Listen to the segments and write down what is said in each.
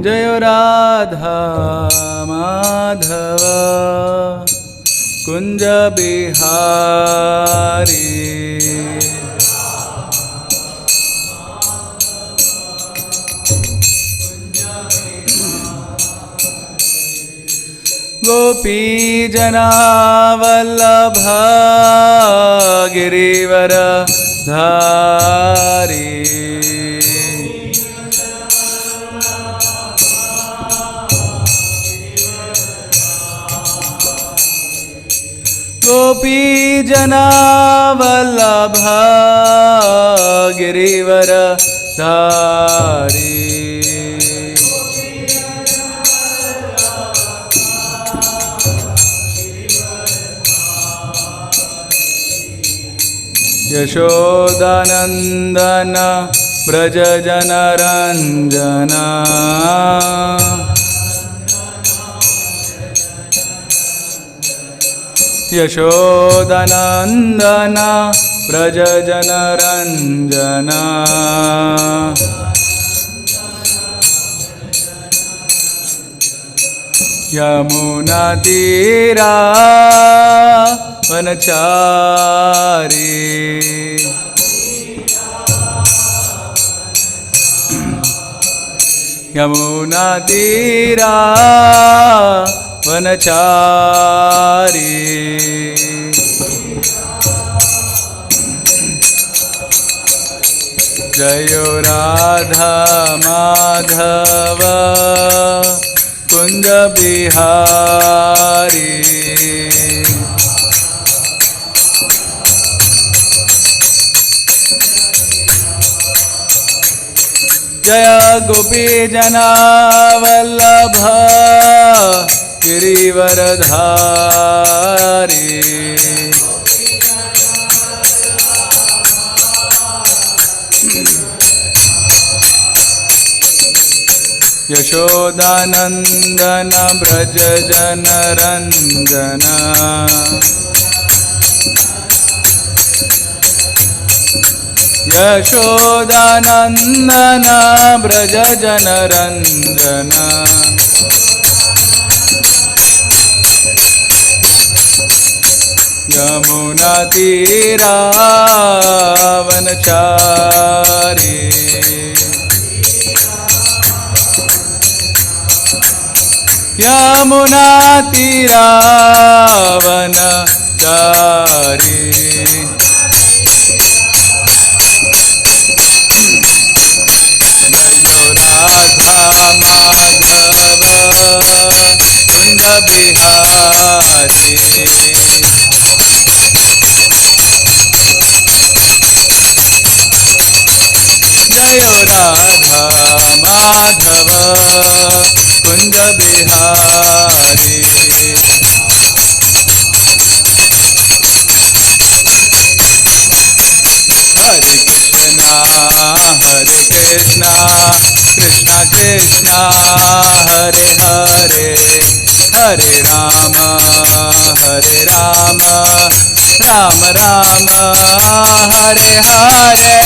जय राधा माधव कुंज बिहारी। गोपी जना वल्लभ गिरिवर धारी। गोपी जना वल्लभ गिरिवर धारी। यशोदानंदन ब्रज जनरंजना। यशोदानंदन ब्रज जनरंजना। यमुना तीरा वनचारी। यमुना तीरा वनचारी। जय राधा माधव कुंज बिहारी। जय गोपी जना वल्लभ गिरिवर धारी। यशोदानंदन ब्रज जनरंजना। यशोदानंदन ब्रज जनरंजना। यमुना तीरा वनचारी। यमुना तीरा वनचारी। राधा माधव कुंज बिहारी। जय राधा माधव कुंज बिहारी। हरे कृष्णा कृष्णा कृष्णा हरे हरे। हरे राम राम राम हरे हरे।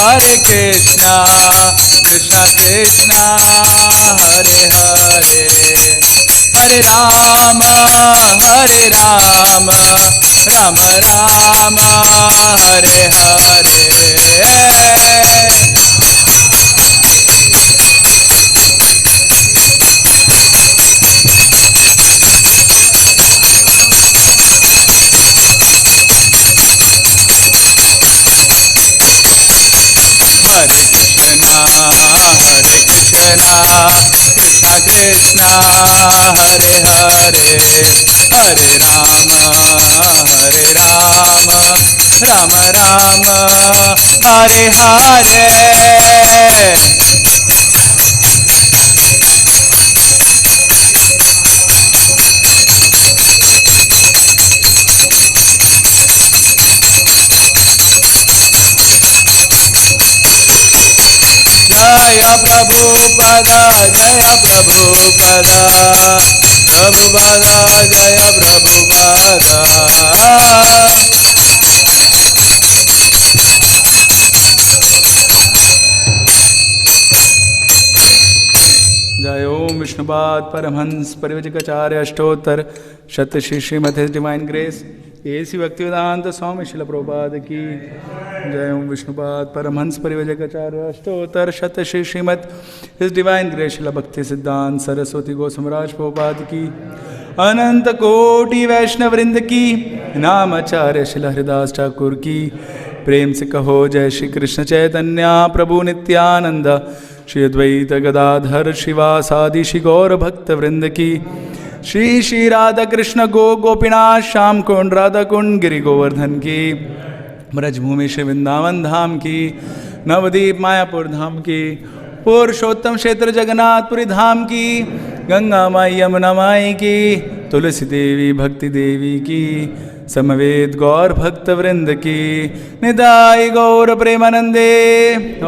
हरे कृष्णा कृष्णा कृष्णा हरे हरे। हरे राम राम राम हरे हरे। हरे कृष्णा कृष्णा कृष्णा हरे हरे। हरे राम राम राम हरे हरे। जय प्रभुपदा जय प्रभुपदा प्रभुपदा जय प्रभुपदा जय ओम विष्णुपाद परमहंस परिव्राजकाचार्य अष्टोत्तर शत Shri Shrimati divine grace A C Bhaktivedanta Swami शिल प्रभुपाद की जय ओम विष्णुपाद परमहंस परिव्राजकाचार्य अष्टोत्तर शत Shri Srimad his divine grace शिल भक्ति सिद्धांत सरस्वती गोस्वामी प्रभुपाद की अनंत कोटि वैष्णव वृंद की नामाचार्य शिल हरिदास ठाकुर की प्रेम से कहो जय श्री कृष्ण चैतन्य प्रभु नित्यानंद श्री अद्वैत गदाधर शिवासादि श्री गौर भक्त वृंद की श्री श्री राधा कृष्ण गोपीनाथ श्याम कुंड राधा कुंड गिरि गोवर्धन की ब्रजभूमि श्री वृंदावन धाम की नवदीप मायापुर धाम की पुरुषोत्तम क्षेत्र जगन्नाथपुरी धाम की गंगा माई यमुना माई की तुलसी देवी भक्ति देवी की समवेद गौर भक्त वृंद की निदाई गौर प्रेमानंदे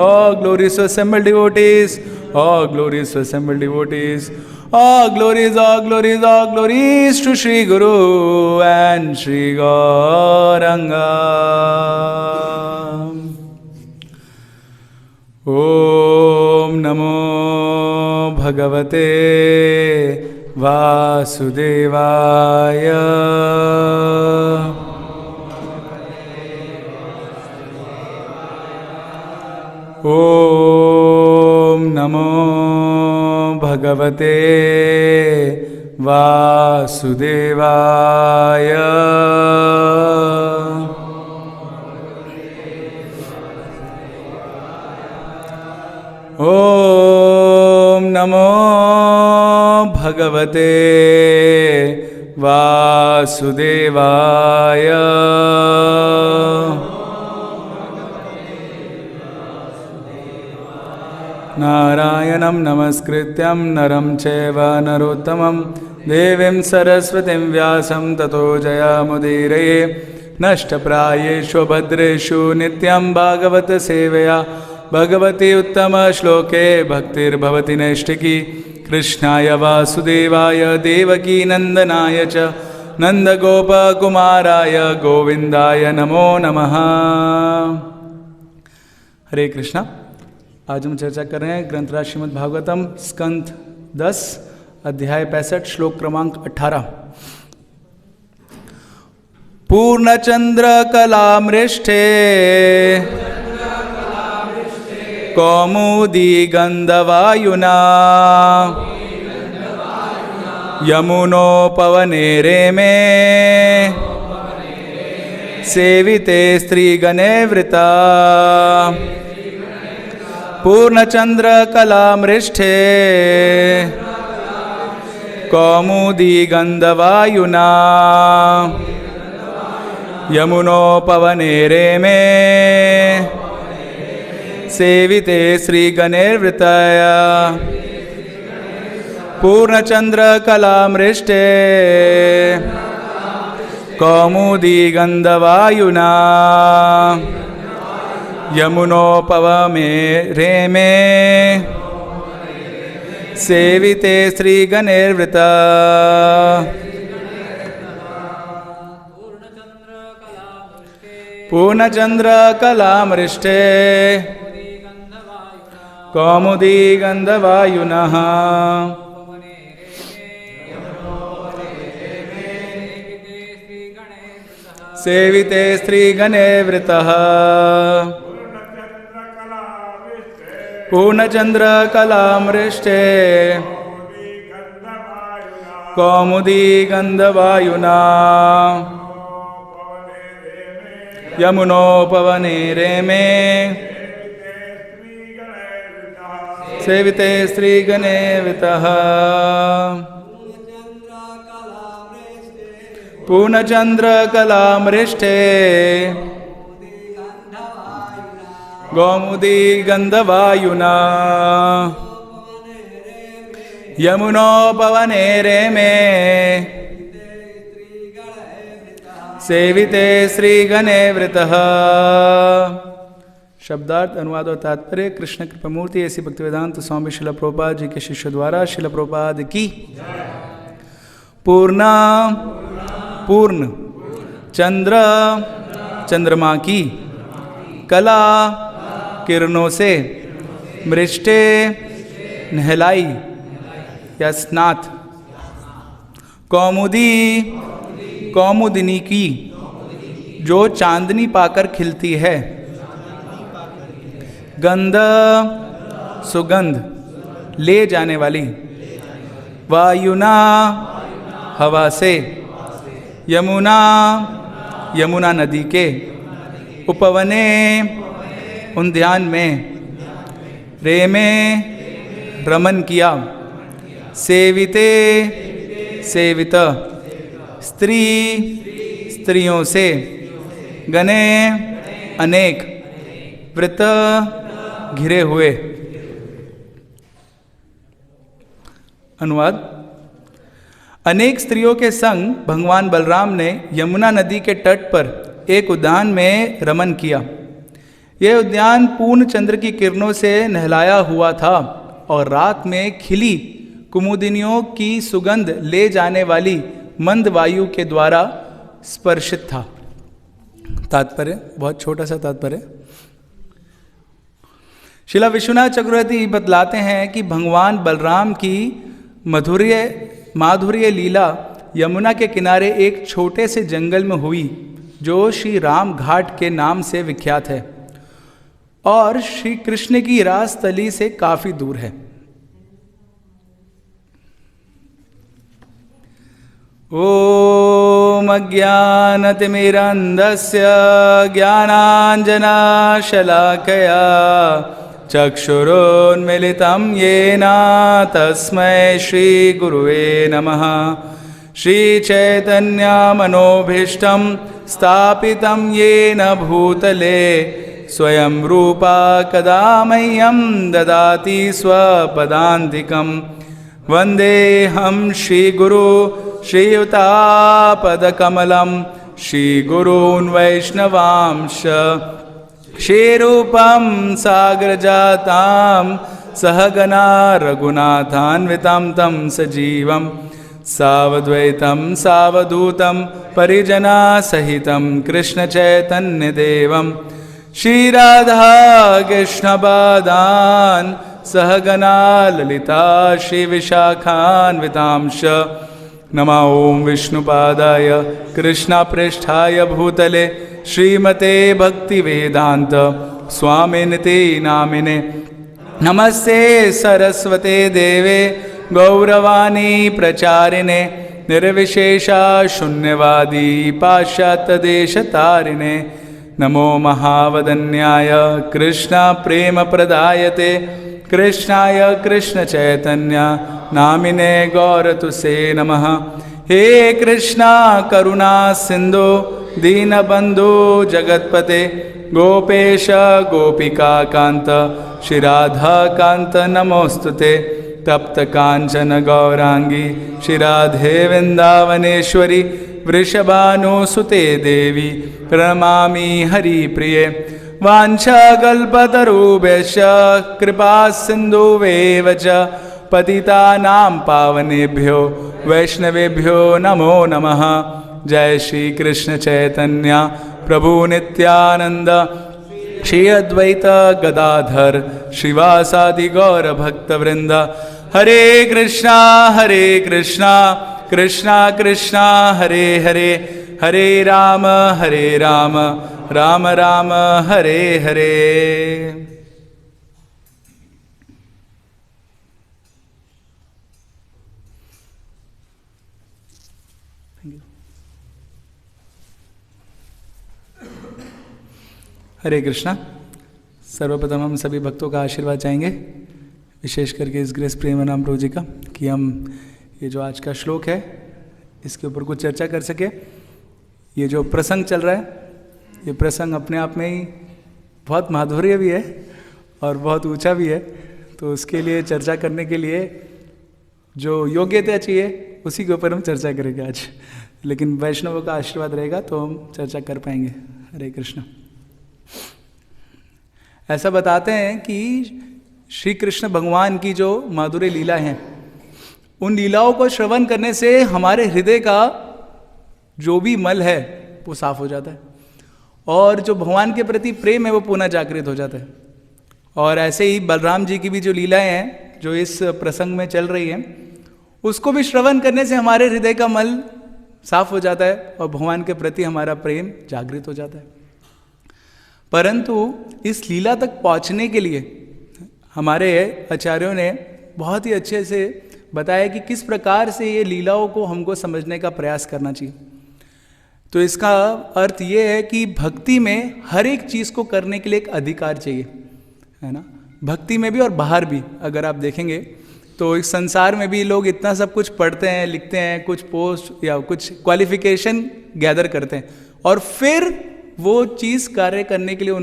all glorious assembled devotees all glorious assembled devotees all glories to Shri Guru and Shri Gauranga Om Namo Bhagavate Vasudevaya Om Namo Bhagavate Vasudevaya Om Namo Bhagavate Vasudevaya Narayanam namaskrityam naram cheva narottamam devim saraswatim vyasam tato jayamudiraye nashtaprayeshu bhadreshu nityam bhagavata sevaya bhagavati uttama shloke bhaktir bhavati naishtiki krishnaya vasudevaya devaki nandanaya cha nandagopa kumaraya govindaya namo namaha Hare Krishna आज हम चर्चा कर रहे हैं ग्रंथराज श्रीमद् भागवतम स्कंध 10 अध्याय 65 श्लोक क्रमांक 18 पूर्णचंद्र कलामृष्टे कौमुदी गंधवायुना यमुनोपवने रेमे सेविते स्त्रीगणे वृता पूर्णचंद्र कलामृष्टे कौमुदी गंधवायुना यमुनोपवने रेमे सेविते श्रीगणैर्वृतया पूर्णचंद्र कलामृष्टे कौमुदी गंधवायुना यमुनोपवने रेमे सेविते श्रीगणैर्वृता पूर्णचंद्र कलामृष्टे कौमुदी गंधवायुनः सेविते श्रीगणैर्वृतः पूर्णचंद्र कलामृष्टे कौमुदी गंधवायुना यमुनोपवने रेमे सेविते श्रीगणैर्वृतः पूर्णचंद्र कलामृष्टे कौमुदी गंधवायुना यमुनोपवने रेमे सेविते श्रीगणैर्वृतः शब्दार्थ अनुवाद और तात्पर्य कृष्ण कृपामूर्ति ऐसी भक्तिवेदांत स्वामी शिला प्रभुपाद जी के शिष्य द्वारा शिला प्रभुपाद की पूर्ण पूर्ण चंद्र चंद्रमा की कला किरणों से मृष्टे नहलाई या स्नात कौमुदी कौमुदिनी की जो चांदनी पाकर खिलती है गंध सुगंध ले जाने वाली वायुना हवा से यमुना यमुना नदी के उपवने उद्यान में रेमे रमन किया सेविते सेवित स्त्री स्त्रियों से गणे अनेक वृत घिरे हुए। अनुवाद। अनेक स्त्रियों के संग भगवान बलराम ने यमुना नदी के तट पर एक उद्यान में रमन किया। यह उद्यान पूर्ण चंद्र की किरणों से नहलाया हुआ था और रात में खिली कुमुदिनियों की सुगंध ले जाने वाली मंद वायु के द्वारा स्पर्शित था। तात्पर्य, बहुत छोटा सा तात्पर्य। शिला विश्वनाथ चक्रवर्ती बतलाते हैं कि भगवान बलराम की माधुर्य लीला यमुना के किनारे एक छोटे से जंगल में हुई जो श्री राम घाट के नाम से विख्यात है और श्री कृष्ण की रासतली से काफी दूर है। ओम अज्ञानतिमिरन्धस्य ज्ञानाञ्जनशलाकया चक्षुरुन्मीलितं येन तस्मै श्रीगुरुवे नमः। श्रीचैतन्यमनोभीष्टं स्थापितं येन भूतले स्वयं रूपा कदा मह्यं ददाति स्वपदान्तिकं। वन्देऽहं श्रीगुरु श्रीयुतापदकमलं श्रीगुरून् वैष्णवांश श्रीरूपं सागरजातां सहगना रघुनाथान्वितं तं सजीवं सावद्वैतं सावधूतं परिजनसहितं कृष्णचैतन्यदेवं श्रीराधा कृष्णपादान् सहगना ललिता श्रीविशाखान्वितांश। नमो ओं विष्णुपादाय कृष्णपृष्ठाय भूतले श्रीमते भक्तिवेदांत स्वामिनिति नामिने। नमस्ते सरस्वते देवे गौरवाणी प्रचारिणे निर्विशेषा शून्यवादी पाश्चात्यदेशतारिणे। नमो महावदन्याय कृष्ण प्रेम प्रदायते कृष्णाय कृष्ण चैतन्य नामिने गौरतुसे नमः। हे कृष्णा करुणा सिंधु दीनबंधु जगतपते गोपेश गोपिका कांत श्रीराधा कांत नमोस्तुते। तप्त कांचन गौरांगी श्रीराधे वृंदावनेश्वरी वृषभानुसुते देवी प्रणमामि हरिप्रिये। वाञ्छाकल्पतरुभ्यश्च कृपा सिन्धुवेव च पतितानां पावनेभ्यो वैष्णवेभ्यो नमो नमः। जय श्री कृष्ण चैतन्य प्रभु नित्यानंद श्री अद्वैत गदाधर श्रीवासादि गौर भक्तवृंद। हरे कृष्णा कृष्णा कृष्णा हरे हरे हरे राम राम राम हरे हरे। हरे कृष्णा। सर्वप्रथम हम सभी भक्तों का आशीर्वाद चाहेंगे, विशेष करके इस ग्रेस प्रेमानंद प्रभु जी का, कि हम ये जो आज का श्लोक है इसके ऊपर कुछ चर्चा कर सके। ये जो प्रसंग चल रहा है, ये प्रसंग अपने आप में ही बहुत माधुर्य भी है और बहुत ऊंचा भी है। तो उसके लिए चर्चा करने के लिए जो योग्यता चाहिए उसी के ऊपर हम चर्चा करेंगे आज। लेकिन वैष्णवों का आशीर्वाद रहेगा तो हम चर्चा कर पाएंगे। हरे कृष्ण। ऐसा बताते हैं कि श्री कृष्ण भगवान की जो माधुर्य लीला हैं, उन लीलाओं को श्रवण करने से हमारे हृदय का जो भी मल है वो साफ हो जाता है, और जो भगवान के प्रति प्रेम है वो पुनः जागृत हो जाता है। और ऐसे ही बलराम जी की भी जो लीलाएं हैं जो इस प्रसंग में चल रही हैं, उसको भी श्रवण करने से हमारे हृदय का मल साफ हो जाता है और भगवान के प्रति हमारा प्रेम जागृत हो जाता है। परंतु इस लीला तक पहुंचने के लिए हमारे आचार्यों ने बहुत ही अच्छे से बताया कि किस प्रकार से ये लीलाओं को हमको समझने का प्रयास करना चाहिए। तो इसका अर्थ ये है कि भक्ति में हर एक चीज़ को करने के लिए एक अधिकार चाहिए, है ना। भक्ति में भी और बाहर भी अगर आप देखेंगे तो इस संसार में भी लोग इतना सब कुछ पढ़ते हैं, लिखते हैं, कुछ पोस्ट या कुछ क्वालिफिकेशन गैदर करते हैं, और फिर वो चीज़ कार्य करने के लिए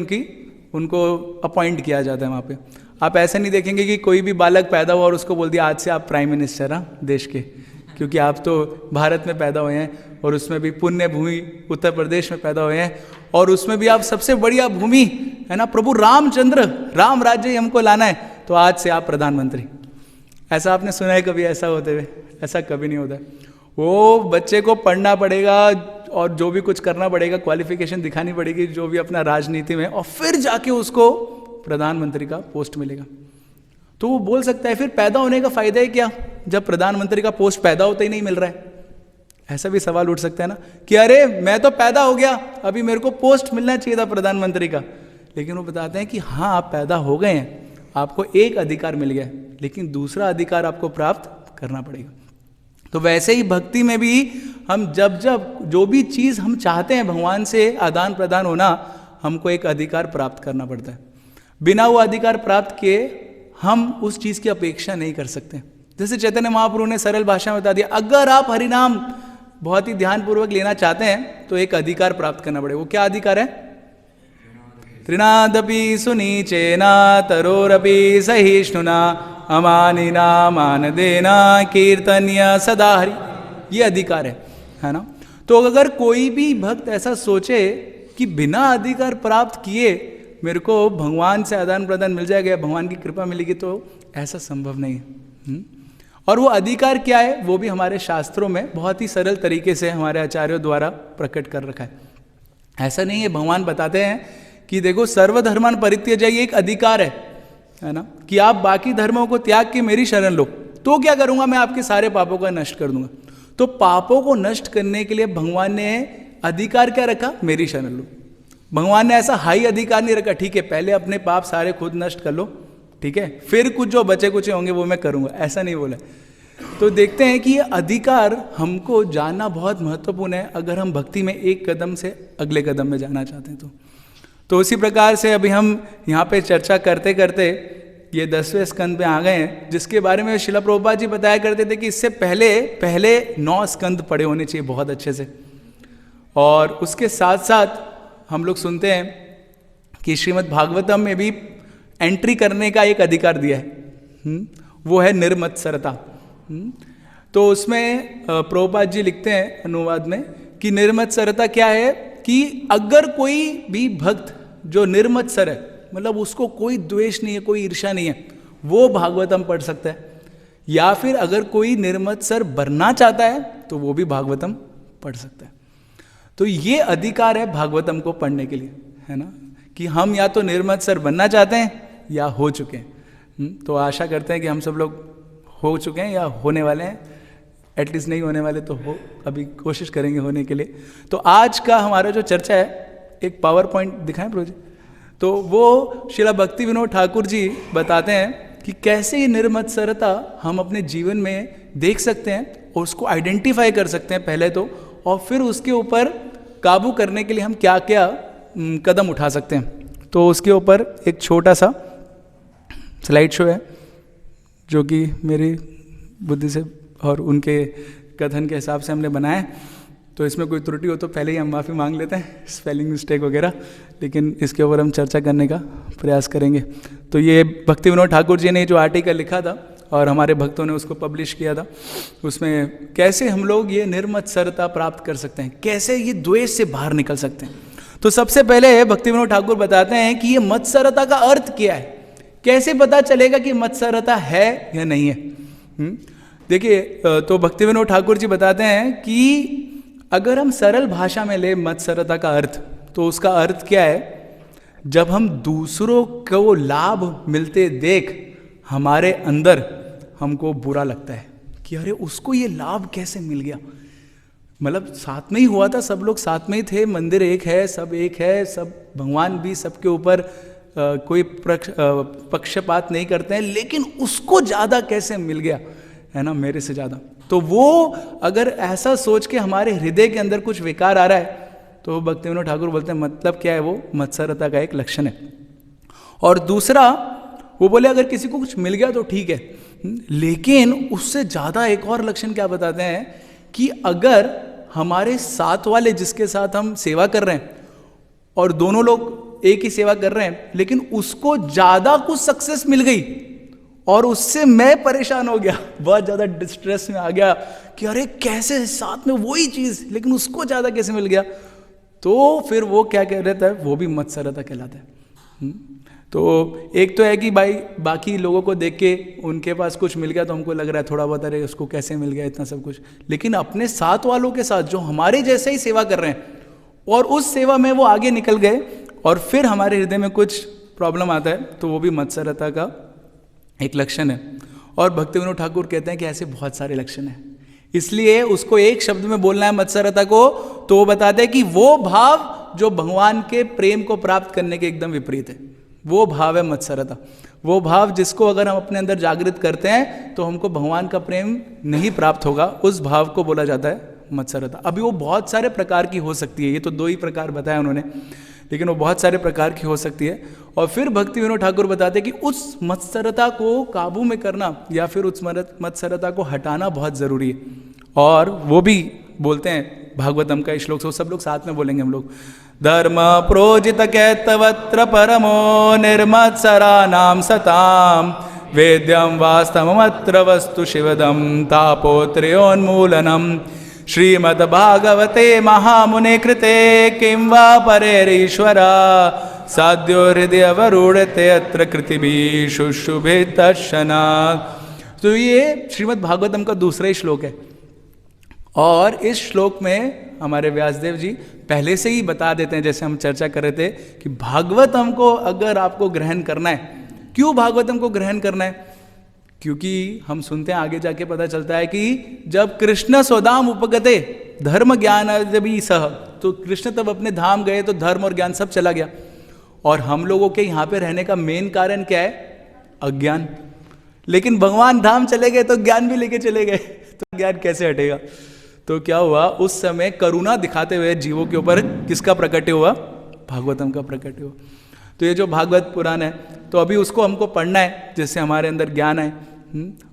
उनको अपॉइंट किया जाता है वहाँ पे। आप ऐसे नहीं देखेंगे कि कोई भी बालक पैदा हुआ और उसको बोल दिया आज से आप प्राइम मिनिस्टर हैं देश के, क्योंकि आप तो भारत में पैदा हुए हैं और उसमें भी पुण्य भूमि उत्तर प्रदेश में पैदा हुए हैं, और उसमें भी आप सबसे बढ़िया भूमि, है ना, प्रभु रामचंद्र, राम राज्य ही हमको लाना है, तो आज से आप प्रधानमंत्री। ऐसा आपने सुना है कभी ऐसा होते हुए? ऐसा कभी नहीं होता है। वो बच्चे को पढ़ना पड़ेगा और जो भी कुछ करना पड़ेगा, क्वालिफिकेशन दिखानी पड़ेगी जो भी अपना राजनीति में, और फिर जाके उसको प्रधानमंत्री का पोस्ट मिलेगा। तो वो बोल सकता है फिर पैदा होने का फायदा है क्या, जब प्रधानमंत्री का पोस्ट पैदा होता ही नहीं मिल रहा है? ऐसा भी सवाल उठ सकता है ना कि अरे मैं तो पैदा हो गया, अभी मेरे को पोस्ट मिलना चाहिए था प्रधानमंत्री का। लेकिन वो बताते हैं कि हाँ आप पैदा हो गए हैं, आपको एक अधिकार मिल गया, लेकिन दूसरा अधिकार आपको प्राप्त करना पड़ेगा। तो वैसे ही भक्ति में भी हम जब जब जो भी चीज़ हम चाहते हैं भगवान से आदान प्रदान होना, हमको एक अधिकार प्राप्त करना पड़ता है। बिना वो अधिकार प्राप्त किए हम उस चीज़ की अपेक्षा नहीं कर सकते। जैसे चैतन्य महाप्रभु ने सरल भाषा में बता दिया, अगर आप हरिनाम बहुत ही ध्यानपूर्वक लेना चाहते हैं तो एक अधिकार प्राप्त करना पड़ेगा। वो क्या अधिकार है? त्रिनादपि सुनीचेना तरोरपि सहिष्णुना अमानिना मान देना कीर्तन्य सदा हरि, ये अधिकार है ना। तो अगर कोई भी भक्त ऐसा सोचे कि बिना अधिकार प्राप्त किए मेरे को भगवान से आदान प्रदान मिल जाएगा, भगवान की कृपा मिलेगी, तो ऐसा संभव नहीं है। और वो अधिकार क्या है वो भी हमारे शास्त्रों में बहुत ही सरल तरीके से हमारे आचार्यों द्वारा प्रकट कर रखा है। ऐसा नहीं है, भगवान बताते हैं कि देखो सर्वधर्मान परित्यज्य, ये एक अधिकार है ना, कि आप बाकी धर्मों को त्याग के मेरी शरण लो, तो क्या करूंगा मैं आपके सारे पापों को नष्ट कर दूंगा। तो पापों को नष्ट करने के लिए भगवान ने अधिकार क्या रखा? मेरी शरण लो। भगवान ने ऐसा हाई अधिकार नहीं रखा, ठीक है पहले अपने पाप सारे खुद नष्ट कर लो, ठीक है, फिर कुछ जो बचे कुछ होंगे वो मैं करूंगा, ऐसा नहीं बोला। तो देखते हैं कि ये अधिकार हमको जानना बहुत महत्वपूर्ण है अगर हम भक्ति में एक कदम से अगले कदम में जाना चाहते हैं। तो उसी प्रकार से अभी हम यहाँ पे चर्चा करते करते ये 10वें स्कंद पे आ गए हैं, जिसके बारे में शिला प्रभुपाद जी बताया करते थे कि इससे पहले 9 स्कंद पढ़े होने चाहिए बहुत अच्छे से। और उसके साथ साथ हम लोग सुनते हैं कि श्रीमद् भागवतम में भी एंट्री करने का एक अधिकार दिया है, वो है निर्मत्सरता। तो उसमें प्रभुपाद जी लिखते हैं अनुवाद में कि निर्मत्सरता क्या है, कि अगर कोई भी भक्त जो निर्मत्सर है, मतलब उसको कोई द्वेष नहीं है, कोई ईर्ष्या नहीं है, वो भागवतम पढ़ सकता है। या फिर अगर कोई निर्मत्सर बनना चाहता है तो वो भी भागवतम पढ़ सकता है। तो ये अधिकार है भागवतम को पढ़ने के लिए, है ना, कि हम या तो निर्मत्सर बनना चाहते हैं या हो चुके हैं। तो आशा करते हैं कि हम सब लोग हो चुके हैं या होने वाले हैं, एटलीस्ट नहीं होने वाले तो हो, अभी कोशिश करेंगे होने के लिए। तो आज का हमारा जो चर्चा है, एक पावर पॉइंट दिखाएं प्रभु जी, तो वो श्रीला भक्ति विनोद ठाकुर जी बताते हैं कि कैसे ये निर्मत्सरता हम अपने जीवन में देख सकते हैं और उसको आइडेंटिफाई कर सकते हैं पहले तो, और फिर उसके ऊपर काबू करने के लिए हम क्या क्या कदम उठा सकते हैं। तो उसके ऊपर एक छोटा सा स्लाइड शो है जो कि मेरी बुद्धि से और उनके कथन के हिसाब से हमने बनाया है। तो इसमें कोई त्रुटि हो तो पहले ही हम माफ़ी मांग लेते हैं, स्पेलिंग मिस्टेक वगैरह, लेकिन इसके ऊपर हम चर्चा करने का प्रयास करेंगे। तो ये भक्ति विनोद ठाकुर जी ने जो आर्टिकल लिखा था और हमारे भक्तों ने उसको पब्लिश किया था, उसमें कैसे हम लोग ये निर्मत्सरता प्राप्त कर सकते हैं, कैसे ये द्वेष से बाहर निकल सकते हैं। तो सबसे पहले भक्ति विनोद ठाकुर बताते हैं कि ये मत्सरता का अर्थ क्या है, कैसे पता चलेगा कि मत्सरता है या नहीं है। देखिए, तो भक्ति विनोद ठाकुर जी बताते हैं कि अगर हम सरल भाषा में ले मत्सरता का अर्थ, तो उसका अर्थ क्या है, जब हम दूसरों को लाभ मिलते देख हमारे अंदर हमको बुरा लगता है कि अरे उसको ये लाभ कैसे मिल गया। मतलब साथ में ही हुआ था, सब लोग साथ में ही थे, मंदिर एक है, सब एक है, सब भगवान भी सबके ऊपर कोई पक्षपात नहीं करते हैं, लेकिन उसको ज़्यादा कैसे मिल गया, है ना, मेरे से ज़्यादा। तो वो अगर ऐसा सोच के हमारे हृदय के अंदर कुछ विकार आ रहा है, तो भक्ति विनोद ठाकुर बोलते हैं मतलब क्या है, वो मत्सरता का एक लक्षण है। और दूसरा वो बोले अगर किसी को कुछ मिल गया तो ठीक है, लेकिन उससे ज़्यादा एक और लक्षण क्या बताते हैं कि अगर हमारे साथ वाले जिसके साथ हम सेवा कर रहे हैं और दोनों लोग एक ही सेवा कर रहे हैं, लेकिन उसको ज़्यादा कुछ सक्सेस मिल गई और उससे मैं परेशान हो गया, बहुत ज़्यादा डिस्ट्रेस में आ गया कि अरे कैसे साथ में वही चीज़ लेकिन उसको ज़्यादा कैसे मिल गया, तो फिर वो क्या कह रहता है, वो भी मत्सरता कहलाता है। तो एक तो है कि भाई बाकी लोगों को देख के उनके पास कुछ मिल गया तो हमको लग रहा है थोड़ा बहुत अरे उसको कैसे मिल गया इतना सब कुछ, लेकिन अपने साथ वालों के साथ जो हमारे जैसे ही सेवा कर रहे हैं और उस सेवा में वो आगे निकल गए और फिर हमारे हृदय में कुछ प्रॉब्लम आता है, तो वो भी मत्सरता का एक लक्षण है। और भक्ति विनोद ठाकुर कहते हैं कि ऐसे बहुत सारे लक्षण हैं, इसलिए उसको एक शब्द में बोलना है मत्सरता को, तो वो बताते हैं कि वो भाव जो भगवान के प्रेम को प्राप्त करने के एकदम विपरीत है, वो भाव है मत्सरता। वो भाव जिसको अगर हम अपने अंदर जागृत करते हैं तो हमको भगवान का प्रेम नहीं प्राप्त होगा, उस भाव को बोला जाता है मत्सरता। अभी वो बहुत सारे प्रकार की हो सकती है, ये तो 2 ही प्रकार बताया उन्होंने, लेकिन वो बहुत सारे प्रकार की हो सकती है। और फिर भक्ति विनोद ठाकुर बताते हैं कि उस मत्सरता को काबू में करना या फिर उस मत्सरता को हटाना बहुत ज़रूरी है। और वो भी बोलते हैं भागवतम का श्लोक, से सब लोग साथ में बोलेंगे हम लोग, धर्म प्रोजित कैतवत्र परमो निर्मत्सरा नाम सताम वेद्यम वास्तवमत्र वस्तु शिवदम तापोत्रयोन्मूलनम श्रीमद्भागवते महामुने कृते किं वा परेरीश्वरा साध्यो हृदय वरुणते अत्र कृतिभिः शुशुभे दर्शना। तो ये श्रीमद्भागवतम का दूसरा ही श्लोक है, और इस श्लोक में हमारे व्यासदेव जी पहले से ही बता देते हैं, जैसे हम चर्चा कर रहे थे कि भागवतम को अगर आपको ग्रहण करना है, क्यों भागवतम को ग्रहण करना है, क्योंकि हम सुनते हैं आगे जाके पता चलता है कि जब कृष्ण स्वधाम उपगते धर्म ज्ञान भी सह, तो कृष्ण तब अपने धाम गए तो धर्म और ज्ञान सब चला गया, और हम लोगों के यहाँ पे रहने का मेन कारण क्या है, अज्ञान। लेकिन भगवान धाम चले गए तो ज्ञान भी लेके चले गए, तो ज्ञान कैसे हटेगा। तो क्या हुआ, उस समय करुणा दिखाते हुए जीवों के ऊपर किसका प्रकट हुआ, भागवतम का प्रकट हुआ। तो ये जो भागवत पुराण है, तो अभी उसको हमको पढ़ना है जिससे हमारे अंदर ज्ञान आए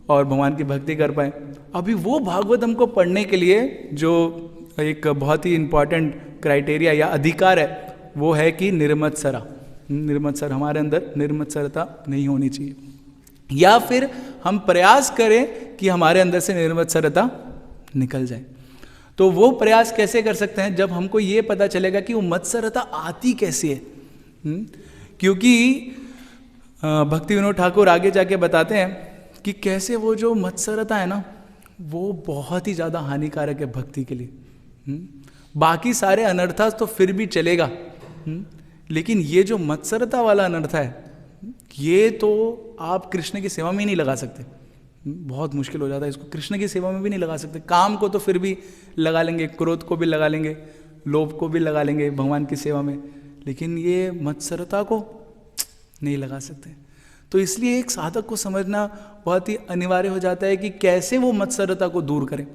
और भगवान की भक्ति कर पाए। अभी वो भागवतम को पढ़ने के लिए जो एक बहुत ही इम्पॉर्टेंट क्राइटेरिया या अधिकार है, वो है कि निर्मत्सरा, निर्मत्सर, हमारे अंदर निर्मत्सरता नहीं होनी चाहिए, या फिर हम प्रयास करें कि हमारे अंदर से निर्मत्सरता निकल जाए। तो वो प्रयास कैसे कर सकते हैं, जब हमको ये पता चलेगा कि वो मत्सरता आती कैसे है। क्योंकि भक्ति विनोद ठाकुर आगे जाके बताते हैं कि कैसे वो जो मत्सरता है ना, वो बहुत ही ज़्यादा हानिकारक है भक्ति के लिए। बाकी सारे अनर्था तो फिर भी चलेगा, लेकिन ये जो मत्सरता वाला अनर्थ है, ये तो आप कृष्ण की सेवा में ही नहीं लगा सकते, बहुत मुश्किल हो जाता है। इसको कृष्ण की सेवा में भी नहीं लगा सकते। काम को तो फिर भी लगा लेंगे, क्रोध को भी लगा लेंगे, लोभ को भी लगा लेंगे भगवान की सेवा में, लेकिन ये मत्सरता को नहीं लगा सकते। तो इसलिए एक साधक को समझना बहुत ही अनिवार्य हो जाता है कि कैसे वो मत्सरता को दूर करें।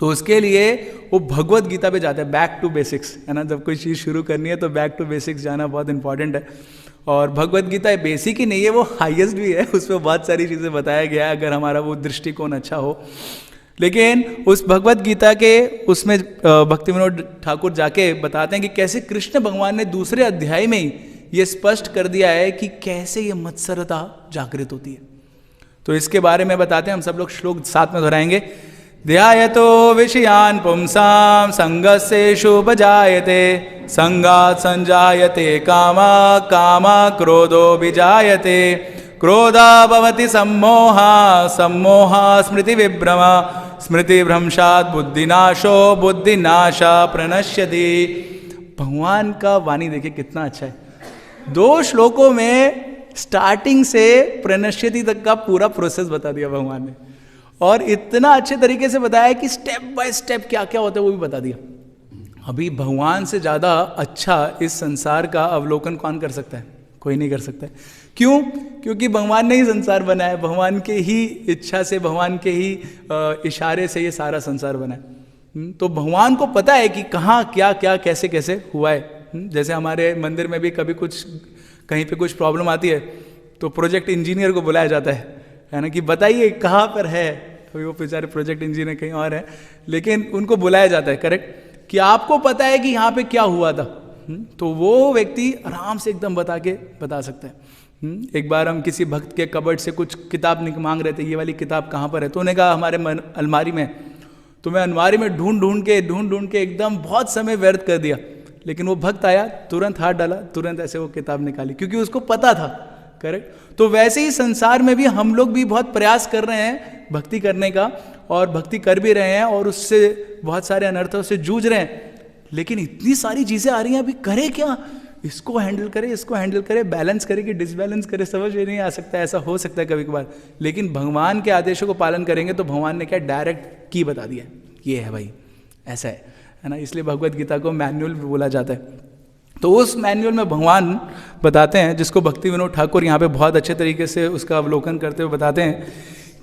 तो उसके लिए वो भगवत गीता पे जाते हैं, बैक टू बेसिक्स, है ना। जब कोई चीज़ शुरू करनी है तो बैक टू बेसिक्स जाना बहुत इंपॉर्टेंट है। और भगवत गीता बेसिक ही नहीं है, वो हाईएस्ट भी है, उसमें बहुत सारी चीज़ें बताया गया है, अगर हमारा वो दृष्टिकोण अच्छा हो। लेकिन उस भगवत गीता के उसमें भक्ति विनोद ठाकुर जाके बताते हैं कि कैसे कृष्ण भगवान ने दूसरे अध्याय में ही ये स्पष्ट कर दिया है कि कैसे ये मत्सरता जागृत होती है। तो इसके बारे में बताते हैं, हम सब लोग श्लोक साथ में दोहराएंगे। ध्यायतो विषयान् पुंसां संगस्येषुपजायते संगात् संजायते कामा कामा क्रोधो विजायते क्रोधा भवति सम्मोहा सम्मोहा स्मृतिविभ्रमा स्मृतिभ्रंशात् बुद्धिनाशो बुद्धिनाशा प्रणश्यति। भगवान का वाणी देखिए कितना अच्छा है। 2 श्लोकों में स्टार्टिंग से प्रणश्यति तक का पूरा प्रोसेस बता दिया भगवान ने, और इतना अच्छे तरीके से बताया कि स्टेप बाय स्टेप क्या क्या होता है वो भी बता दिया। अभी भगवान से ज़्यादा अच्छा इस संसार का अवलोकन कौन कर सकता है? कोई नहीं कर सकता है। क्यों? क्योंकि भगवान ने ही संसार बनाया, भगवान के ही इच्छा से, भगवान के ही इशारे से ये सारा संसार बना है। तो भगवान को पता है कि कहाँ क्या क्या कैसे कैसे हुआ है। जैसे हमारे मंदिर में भी कभी कुछ कहीं पे कुछ प्रॉब्लम आती है तो प्रोजेक्ट इंजीनियर को बुलाया जाता है ना, कि बताइए कहाँ पर है। अभी वो बेचारे प्रोजेक्ट इंजीनियर कहीं और हैं, लेकिन उनको बुलाया जाता है, करेक्ट, कि आपको पता है कि यहाँ पे क्या हुआ था। तो वो व्यक्ति आराम से एकदम बता सकता है। एक बार हम किसी भक्त के कबर्ड से कुछ किताब मांग रहे थे, ये वाली किताब कहाँ पर है, तो उन्होंने कहा हमारे अलमारी में। तो मैं अलमारी में ढूंढ के एकदम बहुत समय व्यर्थ कर दिया, लेकिन वो भक्त आया, तुरंत हाथ डाला, तुरंत ऐसे वो किताब निकाली, क्योंकि उसको पता था, करेक्ट। तो वैसे ही संसार में भी हम लोग भी बहुत प्रयास कर रहे हैं भक्ति करने का, और भक्ति कर भी रहे हैं, और उससे बहुत सारे अनर्थों से जूझ रहे हैं, लेकिन इतनी सारी चीज़ें आ रही हैं, अभी करे क्या? इसको हैंडल करे, बैलेंस करे कि डिसबैलेंस करे, समझ में नहीं आ सकता है। ऐसा हो सकता है कभी कभार, लेकिन भगवान के आदेशों को पालन करेंगे तो भगवान ने क्या डायरेक्ट की बता दिया, ये है भाई, ऐसा है ना। इसलिए भगवत गीता को मैनुअल भी बोला जाता है। तो उस मैनुअल में भगवान बताते हैं, जिसको भक्ति विनोद ठाकुर यहाँ पे बहुत अच्छे तरीके से उसका अवलोकन करते हुए बताते हैं,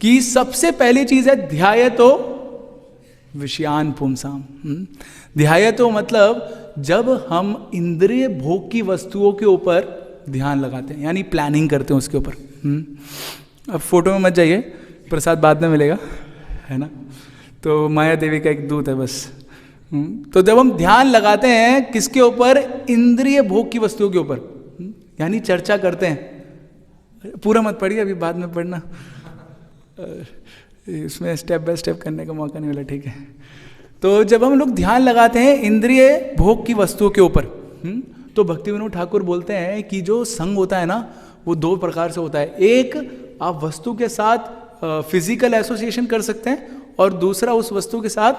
कि सबसे पहली चीज़ है ध्यायतो विषयान पुंसाम। ध्यायतो मतलब जब हम इंद्रिय भोग की वस्तुओं के ऊपर ध्यान लगाते हैं, यानी प्लानिंग करते हैं उसके ऊपर। अब फोटो में मत जाइए, प्रसाद बाद में मिलेगा, है ना। तो माया देवी का एक दूत है बस। तो जब हम ध्यान लगाते हैं किसके ऊपर? इंद्रिय भोग की वस्तुओं के ऊपर, यानी चर्चा करते हैं। पूरा मत पढ़िए, अभी बाद में पढ़ना, इसमें स्टेप बाय स्टेप करने का मौका नहीं मिला, ठीक है। तो जब हम लोग ध्यान लगाते हैं इंद्रिय भोग की वस्तुओं के ऊपर, तो भक्ति विनोद ठाकुर बोलते हैं कि जो संग होता है ना, वो 2 प्रकार से होता है। एक, आप वस्तु के साथ फिजिकल एसोसिएशन कर सकते हैं, और दूसरा उस वस्तु के साथ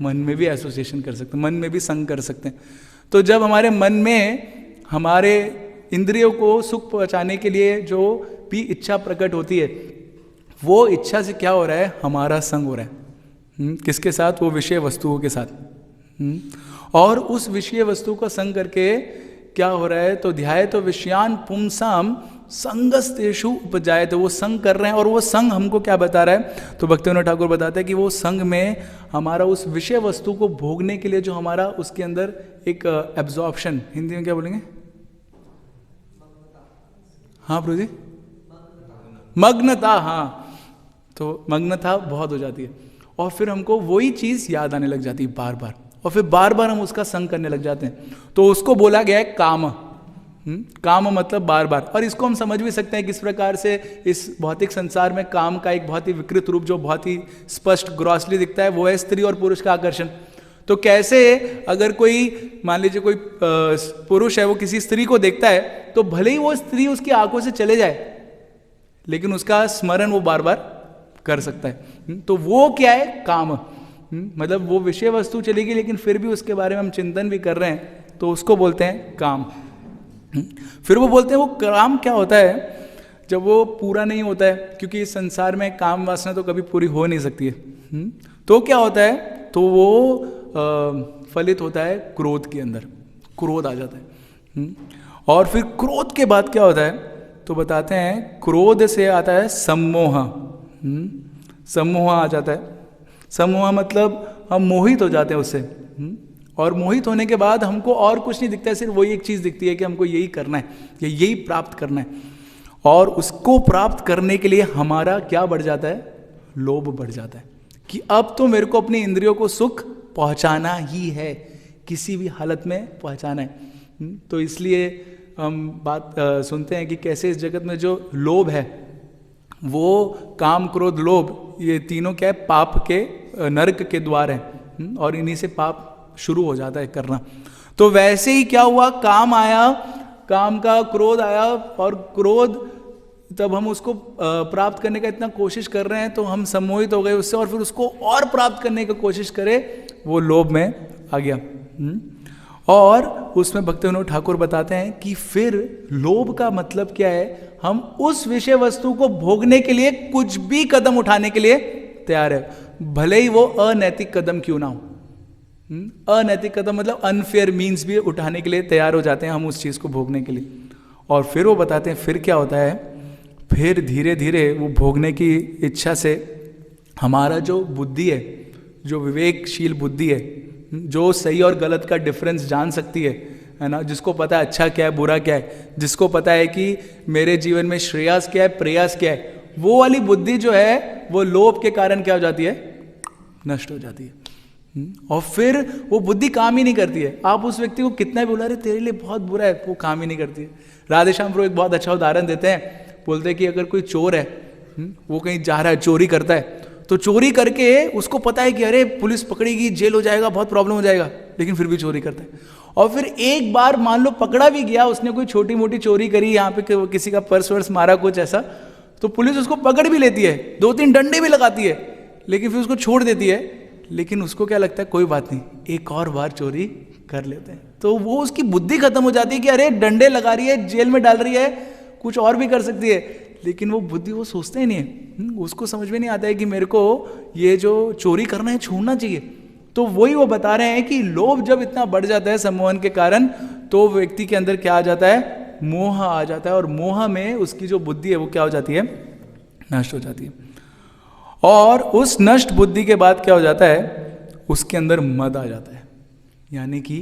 मन में भी एसोसिएशन कर सकते हैं, मन में भी संग कर सकते हैं। तो जब हमारे मन में हमारे इंद्रियों को सुख पहुंचाने के लिए जो भी इच्छा प्रकट होती है, वो इच्छा से क्या हो रहा है? हमारा संग हो रहा है। किसके साथ? वो विषय वस्तुओं के साथ। और उस विषय वस्तु का संग करके क्या हो रहा है? तो ध्याय तो विषयान पुंसाम संगस्तेषु उपजाए, तो वो संग कर रहे हैं, और वो संग हमको क्या बता रहा है? तो भक्ति विनोद ठाकुर बताते हैं कि वो संग में हमारा उस विषय वस्तु को भोगने के लिए जो हमारा उसके अंदर एक एब्जॉर्प्शन, हिंदी में क्या बोलेंगे? हाँ प्रभु जी, मग्नता। हाँ, तो मग्नता बहुत हो जाती है, और फिर हमको वही चीज़ याद आने लग जाती है बार बार, और फिर बार बार हम उसका संग करने लग जाते हैं। तो उसको बोला गया है काम। काम मतलब बार बार। और इसको हम समझ भी सकते हैं किस प्रकार से इस भौतिक संसार में काम का एक बहुत ही विकृत रूप जो बहुत ही स्पष्ट ग्रॉसली दिखता है, वो है स्त्री और पुरुष का आकर्षण। तो कैसे अगर कोई मान लीजिए कोई पुरुष है, वो किसी स्त्री को देखता है, तो भले ही वो स्त्री उसकी आंखों से चले जाए, लेकिन उसका स्मरण वो बार बार कर सकता है। तो वो क्या है? काम। मतलब वो विषय वस्तु चलेगी, लेकिन फिर भी उसके बारे में हम चिंतन भी कर रहे हैं, तो उसको बोलते हैं काम। फिर वो बोलते हैं वो काम क्या होता है? जब वो पूरा नहीं होता है, क्योंकि इस संसार में काम वासना तो कभी पूरी हो नहीं सकती है। तो क्या होता है? तो वो फलित होता है क्रोध के अंदर, क्रोध आ जाता है। और फिर क्रोध के बाद क्या होता है? तो बताते हैं क्रोध से आता है सम्मोह। सम्मोह आ जाता है। सम्मोह मतलब हम मोहित हो जाते हैं उससे, और मोहित होने के बाद हमको और कुछ नहीं दिखता है, सिर्फ वही एक चीज़ दिखती है कि हमको यही करना है या यही प्राप्त करना है। और उसको प्राप्त करने के लिए हमारा क्या बढ़ जाता है? लोभ बढ़ जाता है कि अब तो मेरे को अपनी इंद्रियों को सुख पहुंचाना ही है, किसी भी हालत में पहुंचाना है। तो इसलिए हम बात सुनते हैं कि कैसे इस जगत में जो लोभ है वो काम क्रोध लोभ ये तीनों क्या है, पाप के नरक के द्वार हैं, और इन्हीं से पाप शुरू हो जाता है करना। तो वैसे ही क्या हुआ, काम आया, काम का क्रोध आया, और क्रोध तब हम उसको प्राप्त करने का इतना कोशिश कर रहे हैं तो हम सम्मोहित हो गए उससे, और फिर उसको और प्राप्त करने का कोशिश करें, वो लोभ में आ गया। और उसमें भक्तिविनोद ठाकुर बताते हैं कि फिर लोभ का मतलब क्या है, हम उस विषय वस्तु को भोगने के लिए कुछ भी कदम उठाने के लिए तैयार है, भले ही वो अनैतिक कदम क्यों ना हो। अनैतिक कदम मतलब अनफेयर मीन्स भी उठाने के लिए तैयार हो जाते हैं हम उस चीज़ को भोगने के लिए। और फिर वो बताते हैं फिर क्या होता है, फिर धीरे धीरे वो भोगने की इच्छा से हमारा जो बुद्धि है, जो विवेकशील बुद्धि है, जो सही और गलत का डिफरेंस जान सकती है ना, जिसको पता है अच्छा क्या है बुरा क्या है, जिसको पता है कि मेरे जीवन में श्रेयस क्या है प्रयास क्या है, वो वाली बुद्धि जो है वो लोभ के कारण क्या हो जाती है, नष्ट हो जाती है। और फिर वो बुद्धि काम ही नहीं करती है। आप उस व्यक्ति को कितना भी बुला रहे तेरे लिए बहुत बुरा है, वो काम ही नहीं करती है। राधेश्याम प्रभु एक बहुत अच्छा उदाहरण देते हैं, बोलते हैं कि अगर कोई चोर है, वो कहीं जा रहा है चोरी करता है, तो चोरी करके उसको पता है कि अरे पुलिस पकड़ेगी जेल हो जाएगा बहुत प्रॉब्लम हो जाएगा, लेकिन फिर भी चोरी करता है। और फिर एक बार मान लो पकड़ा भी गया, उसने कोई छोटी मोटी चोरी करी, यहाँ पे किसी का पर्स वर्स मारा कुछ ऐसा, तो पुलिस उसको पकड़ भी लेती है, 2-3 डंडे भी लगाती है, लेकिन फिर उसको छोड़ देती है। लेकिन उसको क्या लगता है कोई बात नहीं, एक और बार चोरी कर लेते हैं। तो वो उसकी बुद्धि खत्म हो जाती है कि अरे डंडे लगा रही है, जेल में डाल रही है, कुछ और भी कर सकती है, लेकिन वो बुद्धि वो सोचता ही नहीं है। उसको समझ में नहीं आता है कि मेरे को ये जो चोरी करना है छोड़ना चाहिए। तो वही वो बता रहे हैं कि लोभ जब इतना बढ़ जाता है सम्मोहन के कारण, तो व्यक्ति के अंदर क्या आ जाता है, मोह आ जाता है, और मोह में उसकी जो बुद्धि है वो क्या हो जाती है, नष्ट हो जाती है। और उस नष्ट बुद्धि के बाद क्या हो जाता है, उसके अंदर मद आ जाता है, यानी कि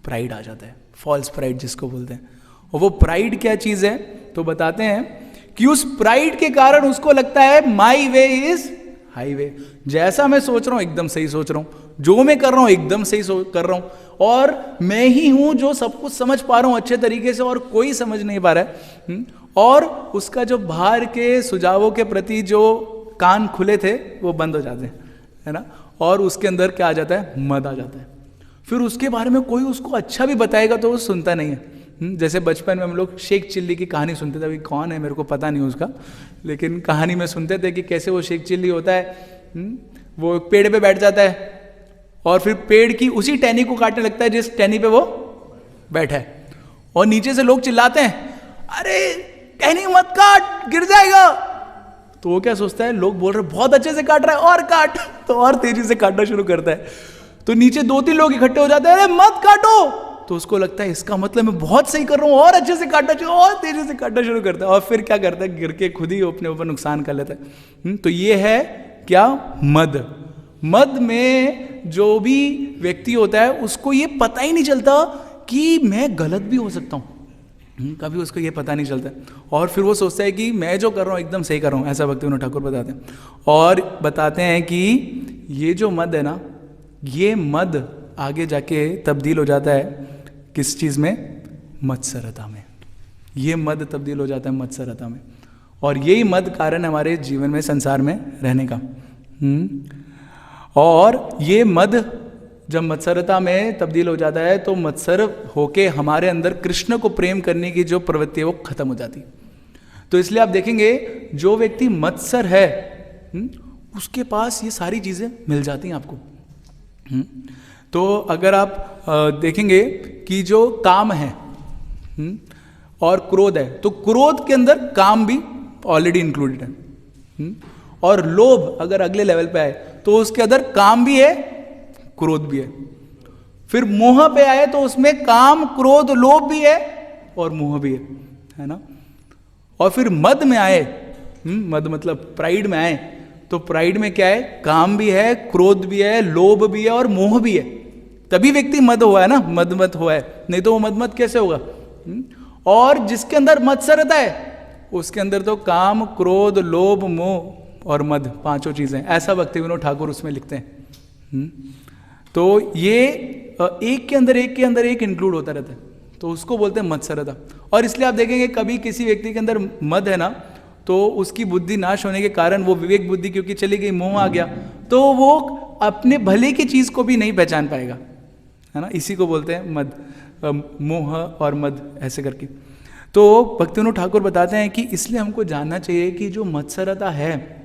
प्राइड आ जाता है, फॉल्स प्राइड जिसको बोलते हैं। और वो प्राइड क्या चीज़ है, तो बताते हैं कि उस प्राइड के कारण उसको लगता है माई वे इज हाईवे, जैसा मैं सोच रहा हूं एकदम सही सोच रहा हूं, जो मैं कर रहा हूं एकदम सही कर रहा हूं, और मैं ही हूं जो सब कुछ समझ पा रहा हूं अच्छे तरीके से और कोई समझ नहीं पा रहा है। और उसका जो बाहर के सुझावों के प्रति जो कान खुले थे वो बंद हो जाते हैं, है ना, और उसके अंदर क्या आ जाता है, मद आ जाता है। फिर उसके बारे में कोई उसको अच्छा भी बताएगा तो वो सुनता नहीं है। जैसे बचपन में हम लोग शेख चिल्ली की कहानी सुनते थे, अभी कौन है मेरे को पता नहीं उसका, लेकिन कहानी में सुनते थे कि कैसे वो शेख चिल्ली होता है, वो पेड़ पे बैठ जाता है और फिर पेड़ की उसी टहनी को काटने लगता है जिस टहनी पे वो बैठा है, और नीचे से लोग चिल्लाते हैं अरे टहनी मत काट गिर जाएगा। तो वो क्या सोचता है, लोग बोल रहे बहुत अच्छे से काट रहा है और काट, तो और तेजी से काटना शुरू करता है। तो नीचे 2-3 लोग इकट्ठे हो जाते हैं अरे मत काटो, तो उसको लगता है इसका मतलब मैं बहुत सही कर रहा हूँ और अच्छे से काटना चाहिए, और तेजी से काटना शुरू करता है, और फिर क्या करता है, गिर के खुद ही अपने ऊपर नुकसान कर लेता है। तो ये है क्या, मद। मद में जो भी व्यक्ति होता है उसको ये पता ही नहीं चलता कि मैं गलत भी हो सकता हूँ, कभी उसको ये पता नहीं चलता, और फिर वो सोचता है कि मैं जो कर रहा हूँ एकदम सही कर रहा हूँ, ऐसा भक्तिविनोद ठाकुर बताते हैं। और बताते हैं कि ये जो मद है ना, ये मद आगे जाके तब्दील हो जाता है किस चीज़ में, मत्सरता में। ये मद तब्दील हो जाता है मत्सरता में, और यही मद कारण हमारे जीवन में संसार में रहने का। और ये मद जब मत्सरता में तब्दील हो जाता है तो मत्सर होके हमारे अंदर कृष्ण को प्रेम करने की जो प्रवृत्ति है वो खत्म हो जाती है। तो इसलिए आप देखेंगे जो व्यक्ति मत्सर है उसके पास ये सारी चीज़ें मिल जाती हैं आपको। तो अगर आप देखेंगे कि जो काम है और क्रोध है, तो क्रोध के अंदर काम भी ऑलरेडी इंक्लूडेड है, और लोभ अगर अगले लेवल पे आए तो उसके अंदर काम भी है क्रोध भी है। फिर मोह पे आए तो उसमें काम क्रोध लोभ भी है और मोह भी है ना। और फिर मद में आए, मद मतलब प्राइड में आए, तो प्राइड में क्या है, काम भी है क्रोध भी है लोभ भी है और मोह भी है, तभी व्यक्ति मद हुआ है ना, मद हुआ है, नहीं तो वो मद कैसे होगा। और जिसके अंदर मत्सरता है उसके अंदर तो काम क्रोध लोभ मोह और मद पांचों चीजें, ऐसा भक्तिविनोद ठाकुर उसमें लिखते हैं। तो ये एक के अंदर एक इंक्लूड होता रहता है, तो उसको बोलते हैं मत्सरता। और इसलिए आप देखेंगे कभी किसी व्यक्ति के अंदर मद है ना, तो उसकी बुद्धि नाश होने के कारण वो विवेक बुद्धि क्योंकि चली गई, मोह आ गया, तो वो अपने भले की चीज को भी नहीं पहचान पाएगा, है ना। इसी को बोलते हैं मद, मोह और मद ऐसे करके। तो भक्तिविनोद ठाकुर बताते हैं कि इसलिए हमको जानना चाहिए कि जो मत्सरता है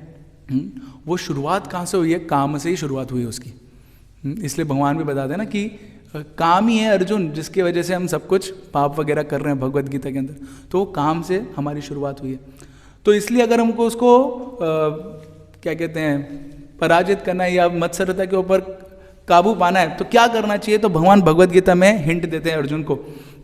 वो शुरुआत कहाँ से हुई है, काम से ही शुरुआत हुई है उसकी। इसलिए भगवान भी बताते हैं ना कि काम ही है अर्जुन जिसकी वजह से हम सब कुछ पाप वगैरह कर रहे हैं भगवत गीता के अंदर, तो वो काम से हमारी शुरुआत हुई है। तो इसलिए अगर हमको उसको क्या कहते हैं पराजित करना है या मत्सरता के ऊपर काबू पाना है तो क्या करना चाहिए, तो भगवान भगवत गीता में हिंट देते हैं अर्जुन को।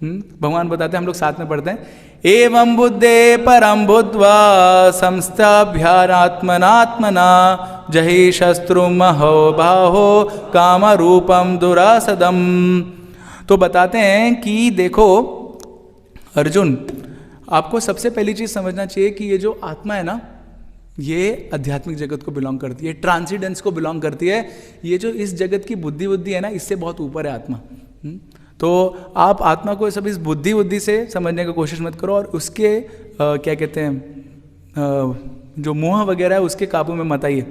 भगवान बताते हैं, हम लोग साथ में पढ़ते हैं, एवं बुद्धे परम बुद्ध्वा संस्थाभ्यात्मनात्मना जहि शत्रु महो बाहो काम रूपम दुरासदम। तो बताते हैं कि देखो अर्जुन, आपको सबसे पहली चीज समझना चाहिए कि ये जो आत्मा है ना, ये आध्यात्मिक जगत को बिलोंग करती है, ट्रांसीडेंस को बिलोंग करती है। ये जो इस जगत की बुद्धि है ना, इससे बहुत ऊपर है आत्मा। तो आप आत्मा को सब इस बुद्धि से समझने की कोशिश मत करो, और उसके क्या कहते हैं जो मोह वगैरह है उसके काबू में मत आइए।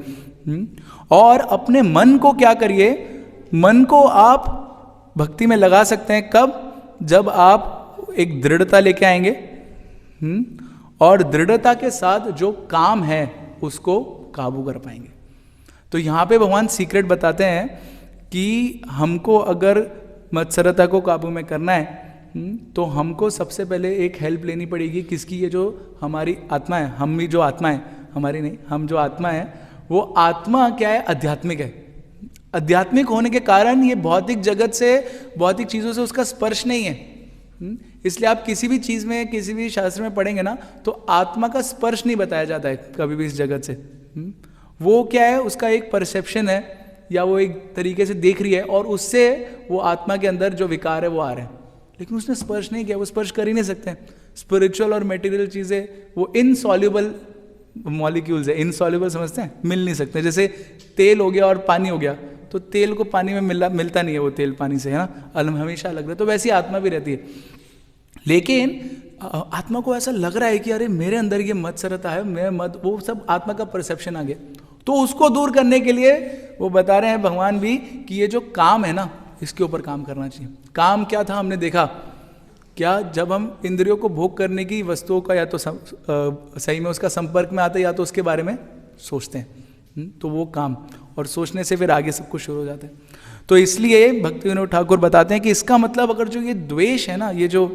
और अपने मन को क्या करिए, मन को आप भक्ति में लगा सकते हैं कब, जब आप एक दृढ़ता लेके आएंगे और दृढ़ता के साथ जो काम है उसको काबू कर पाएंगे। तो यहाँ पे भगवान सीक्रेट बताते हैं कि हमको अगर मत्सरता को काबू में करना है तो हमको सबसे पहले एक हेल्प लेनी पड़ेगी। किसकी? ये जो हमारी आत्मा है, हम भी जो आत्मा है, हमारी नहीं, हम जो आत्मा है वो आत्मा क्या है? आध्यात्मिक है। आध्यात्मिक होने के कारण ये भौतिक जगत से, भौतिक चीज़ों से उसका स्पर्श नहीं है। इसलिए आप किसी भी चीज़ में, किसी भी शास्त्र में पढ़ेंगे ना, तो आत्मा का स्पर्श नहीं बताया जाता है कभी भी इस जगत से। वो क्या है? उसका एक परसेप्शन है, या वो एक तरीके से देख रही है और उससे वो आत्मा के अंदर जो विकार है वो आ रहे हैं, लेकिन उसने स्पर्श नहीं किया, वो स्पर्श कर ही नहीं सकते। स्पिरिचुअल और मटेरियल चीज़ें वो इनसॉल्युबल मॉलिक्यूल्स है, इनसॉल्युबल समझते हैं, मिल नहीं सकते। जैसे तेल हो गया और पानी हो गया, तो तेल को पानी में मिलता नहीं है, वो तेल पानी से, है ना, हमेशा अलग रहे। तो वैसी आत्मा भी रहती है, लेकिन आत्मा को ऐसा लग रहा है कि अरे मेरे अंदर ये मत्सरता है, मैं मत, वो सब आत्मा का परसेप्शन आ गया। तो उसको दूर करने के लिए वो बता रहे हैं भगवान भी कि ये जो काम है ना, इसके ऊपर काम करना चाहिए। काम क्या था हमने देखा, क्या जब हम इंद्रियों को भोग करने की वस्तुओं का या तो सही में उसका संपर्क में आते हैं या तो उसके बारे में सोचते हैं, तो वो काम, और सोचने से फिर आगे सब कुछ शुरू हो जाता है। तो इसलिए भक्तिविनोद ठाकुर बताते हैं कि इसका मतलब अगर जो ये द्वेष है ना, ये जो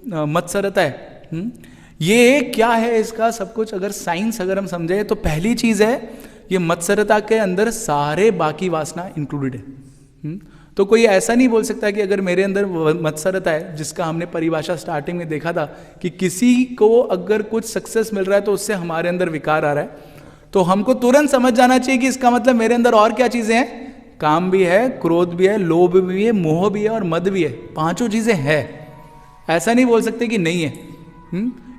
मत्सरता है, ये क्या है, इसका सब कुछ अगर साइंस अगर हम समझे तो पहली चीज़ है ये मत्सरता के अंदर सारे बाकी वासना इंक्लूडेड है। तो कोई ऐसा नहीं बोल सकता कि अगर मेरे अंदर मत्सरता है, जिसका हमने परिभाषा स्टार्टिंग में देखा था कि किसी को अगर कुछ सक्सेस मिल रहा है तो उससे हमारे अंदर विकार आ रहा है, तो हमको तुरंत समझ जाना चाहिए कि इसका मतलब मेरे अंदर और क्या चीज़ें हैं, काम भी है, क्रोध भी है, लोभ भी है, मोह भी है और मद भी है। पांचों चीज़ें हैं, ऐसा नहीं बोल सकते कि नहीं है।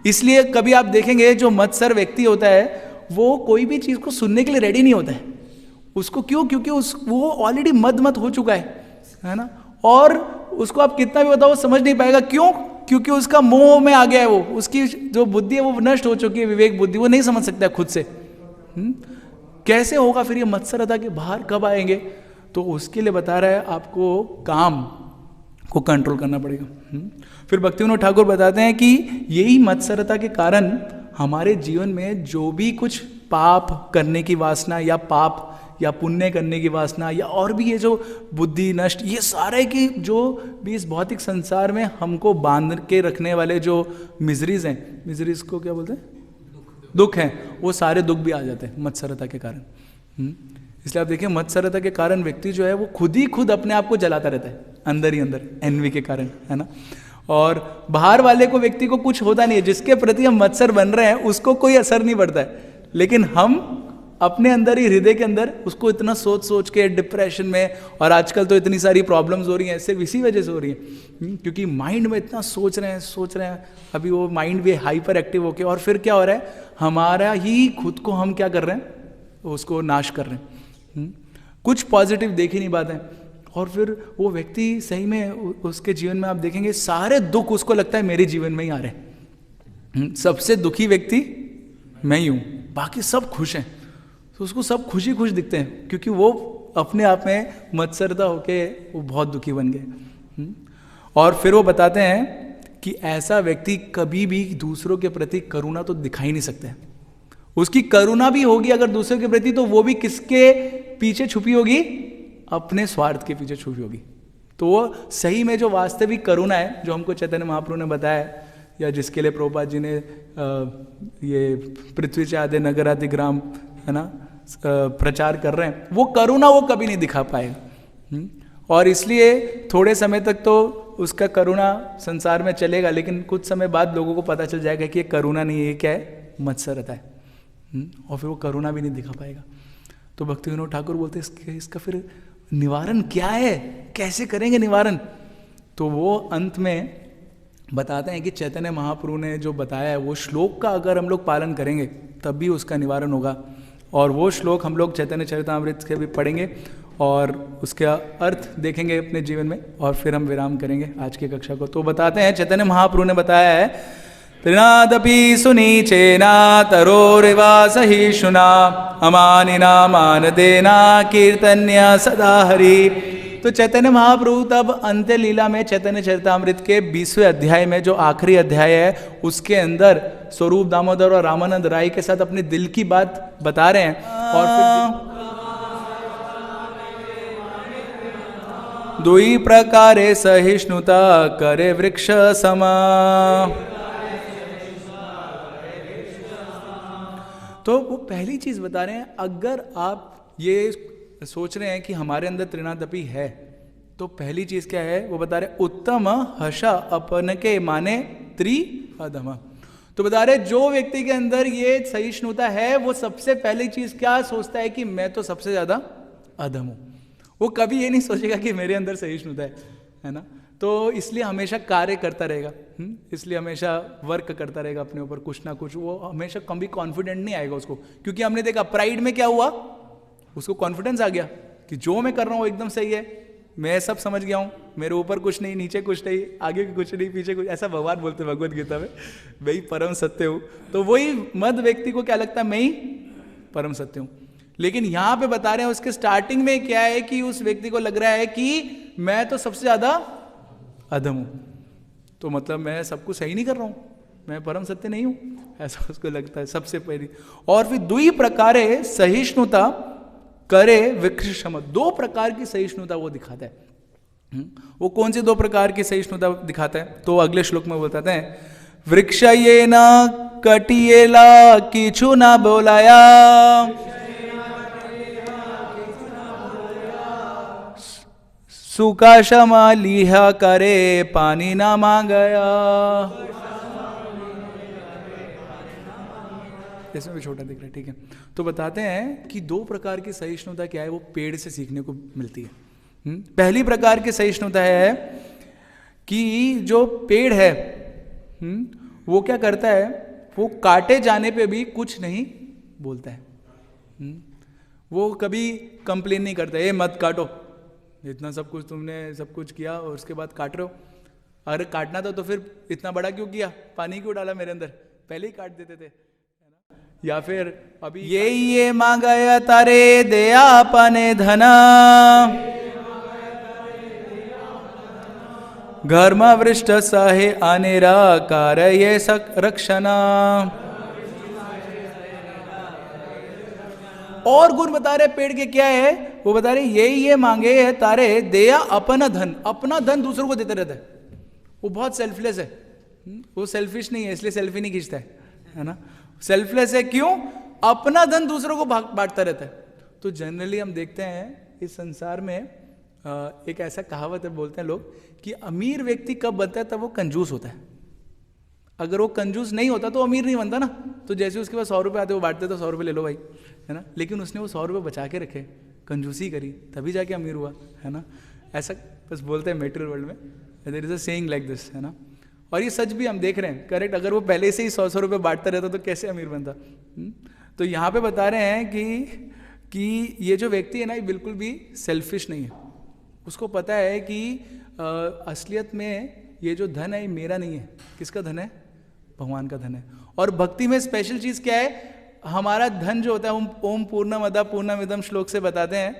इसलिए कभी आप देखेंगे जो मत्सर व्यक्ति होता है वो कोई भी चीज़ को सुनने के लिए रेडी नहीं होता है। उसको क्यों? क्योंकि वो ऑलरेडी मद हो चुका है ना, और उसको आप कितना भी बताओ वो समझ नहीं पाएगा। क्यों? क्योंकि उसका मोह में आ गया है, वो उसकी जो बुद्धि है वो नष्ट हो चुकी है, विवेक बुद्धि, वो नहीं समझ सकता है खुद से। कैसे होगा फिर ये मत्सरता के बाहर कब आएंगे? तो उसके लिए बता रहा है आपको काम को कंट्रोल करना पड़ेगा। फिर भक्तिविनोद ठाकुर बताते हैं कि यही मत्सरता के कारण हमारे जीवन में जो भी कुछ पाप करने की वासना या पाप या पुण्य करने की वासना या और भी ये जो बुद्धि नष्ट, ये सारे की जो भी इस भौतिक संसार में हमको बांध के रखने वाले जो मिजरीज हैं, मिजरीज को क्या बोलते हैं, दुख हैं, वो सारे दुख भी आ जाते हैं मत्सरता के कारण। इसलिए आप देखिए मत्सरता के कारण व्यक्ति जो है वो खुद अपने आप को जलाता रहता है अंदर ही अंदर, एनवी के कारण, है ना। और बाहर वाले को, व्यक्ति को कुछ होता नहीं है, जिसके प्रति हम मत्सर बन रहे हैं उसको कोई असर नहीं पड़ता है, लेकिन हम अपने अंदर ही, हृदय के अंदर उसको इतना सोच के डिप्रेशन में, और आजकल तो इतनी सारी प्रॉब्लम्स हो रही हैं सिर्फ इसी वजह से हो रही है, क्योंकि माइंड में इतना सोच रहे हैं। अभी वो माइंड भी हाइपर एक्टिव होके, और फिर क्या हो रहा है, हमारा ही खुद को हम क्या कर रहे हैं, उसको नाश कर रहे हैं। कुछ पॉजिटिव देख ही नहीं पाते हैं, और फिर वो व्यक्ति सही में उसके जीवन में आप देखेंगे सारे दुख उसको लगता है मेरे जीवन में ही आ रहे हैं। सबसे दुखी व्यक्ति मैं ही हूँ, बाकी सब खुश हैं। तो उसको सब खुशी खुश दिखते हैं, क्योंकि वो अपने आप में मत्सरता होके वो बहुत दुखी बन गए। और फिर वो बताते हैं कि ऐसा व्यक्ति कभी भी दूसरों के प्रति करुणा तो दिखा ही नहीं सकते। उसकी करुणा भी होगी अगर दूसरों के प्रति, तो वो भी किसके पीछे छुपी होगी? अपने स्वार्थ के पीछे छुपी होगी। तो वो सही में जो वास्तविक करुणा है, जो हमको चैतन्य महाप्रभु ने बताया, या जिसके लिए प्रभुपाद जी ने ये पृथ्वी से आधे नगर आदि ग्राम, है ना, प्रचार कर रहे हैं, वो करुणा वो कभी नहीं दिखा पाएगा। और इसलिए थोड़े समय तक तो उसका करुणा संसार में चलेगा, लेकिन कुछ समय बाद लोगों को पता चल जाएगा कि ये करुणा नहीं है, क्या है? मत्सरता है। और फिर वो करुणा भी नहीं दिखा पाएगा। तो भक्ति विनोद ठाकुर बोलते हैं इसका फिर निवारण क्या है, कैसे करेंगे निवारण? तो वो अंत में बताते हैं कि चैतन्य महाप्रभु ने जो बताया है वो श्लोक का अगर हम लोग पालन करेंगे तब भी उसका निवारण होगा। और वो श्लोक हम लोग चैतन्य चरितामृत के भी पढ़ेंगे और उसका अर्थ देखेंगे अपने जीवन में, और फिर हम विराम करेंगे आज की कक्षा को। तो बताते हैं, चैतन्य महाप्रभु ने बताया है, त्रिनादपि सुनीचेना तरोरिवा सहिष्णुना अमानिना मानदेना कीर्तन्या सदा हरि। तो चैतन्य महाप्रभु तब अंत्य लीला में चैतन्य चरितामृत के 20वें अध्याय में, जो आखिरी अध्याय है, उसके अंदर स्वरूप दामोदर और रामानंद राय के साथ अपने दिल की बात बता रहे हैं। और फिर दुई प्रकारे सहिष्णुता करे वृक्ष समा। तो वो पहली चीज बता रहे हैं, अगर आप ये सोच रहे हैं कि हमारे अंदर त्रिनादपि है, तो पहली चीज क्या है वो बता रहे, उत्तम हर्षा अपन के माने त्रि अधम। तो बता रहे जो व्यक्ति के अंदर ये सहिष्णुता है, वो सबसे पहली चीज क्या सोचता है कि मैं तो सबसे ज्यादा अधम हूं। वो कभी ये नहीं सोचेगा कि मेरे अंदर सहिष्णुता है ना। तो इसलिए हमेशा कार्य करता रहेगा, इसलिए हमेशा वर्क करता रहेगा अपने ऊपर कुछ ना कुछ। वो हमेशा कभी कॉन्फिडेंट नहीं आएगा उसको, क्योंकि हमने देखा प्राइड में क्या हुआ, उसको कॉन्फिडेंस आ गया कि जो मैं कर रहा हूँ वो एकदम सही है, मैं सब समझ गया हूँ, मेरे ऊपर कुछ नहीं, नीचे कुछ नहीं, आगे कुछ नहीं, पीछे कुछ, ऐसा भगवान बोलते भगवत गीता में, मैं ही परम सत्य हूँ। तो वही मद व्यक्ति को क्या लगता है, मैं ही परम सत्य हूँ। लेकिन यहाँ पे बता रहे हैं उसके स्टार्टिंग में क्या है कि उस व्यक्ति को लग रहा है कि मैं तो सबसे ज्यादा अधम हूँ, तो मतलब मैं सब कुछ सही नहीं कर रहा हूँ, मैं परम सत्य नहीं हूँ, ऐसा उसको लगता है सबसे पहली। और फिर दुई प्रकारे सहिष्णुता करे वृक्षम, दो प्रकार की सहिष्णुता वो दिखाता है। वो कौन सी दो प्रकार की सहिष्णुता दिखाता है? तो अगले श्लोक में बताते हैं, वृक्ष ये न कटिएला किछु ना बोलाया, सूखा क्षमा लिहा करे पानी ना मांगया। इसमें भी छोटा दिख रहा है, ठीक है। तो बताते हैं कि दो प्रकार की सहिष्णुता क्या है, वो पेड़ से सीखने को मिलती है। पहली प्रकार की सहिष्णुता है कि जो पेड़ है वो क्या करता है, वो काटे जाने पे भी कुछ नहीं बोलता है। वो कभी कंप्लेन नहीं करता, ये मत काटो, इतना सब कुछ तुमने सब कुछ किया और उसके बाद काट रहे हो, अगर काटना था तो फिर इतना बड़ा क्यों किया, पानी क्यों डाला मेरे अंदर, पहले ही काट देते थे। या फिर अभी ये मांगया तारे दया अपने धना, घर्म वृष्ट सहे अनेरा कार्य रक्षणा। और गुण बता रहे पेड़ के क्या है, वो बता रहे ये मांगे है तारे दया अपना धन, अपना धन दूसरों को देते रहता है। वो बहुत सेल्फलेस है, वो सेल्फिश नहीं है, इसलिए सेल्फी नहीं खींचता है ना। सेल्फलेस है, क्यों? अपना धन दूसरों को बांटता रहता है। तो जनरली हम देखते हैं इस संसार में एक ऐसा कहावत है, बोलते हैं लोग कि अमीर व्यक्ति कब बनता है, तब वो कंजूस होता है। अगर वो कंजूस नहीं होता तो अमीर नहीं बनता ना। तो जैसे उसके पास 100 रुपये आते, वो बांटते तो 100 रुपये ले लो भाई, है ना। लेकिन उसने वो 100 रुपये बचा के रखे, कंजूसी करी, तभी जाके अमीर हुआ, है ना। ऐसा बस बोलते हैं मेटेरियल वर्ल्ड में, there is a saying like this, है ना। और ये सच भी हम देख रहे हैं, करेक्ट। अगर वो पहले से ही 100 रुपये बांटता रहता तो कैसे अमीर बनता। तो यहाँ पे बता रहे हैं कि ये जो व्यक्ति है ना, ये बिल्कुल भी सेल्फिश नहीं है। उसको पता है कि असलियत में ये जो धन है ये मेरा नहीं है, किसका धन है? भगवान का धन है। और भक्ति में स्पेशल चीज क्या है, हमारा धन जो होता है, ओम पूर्णमदा पूर्णमिदम श्लोक से बताते हैं,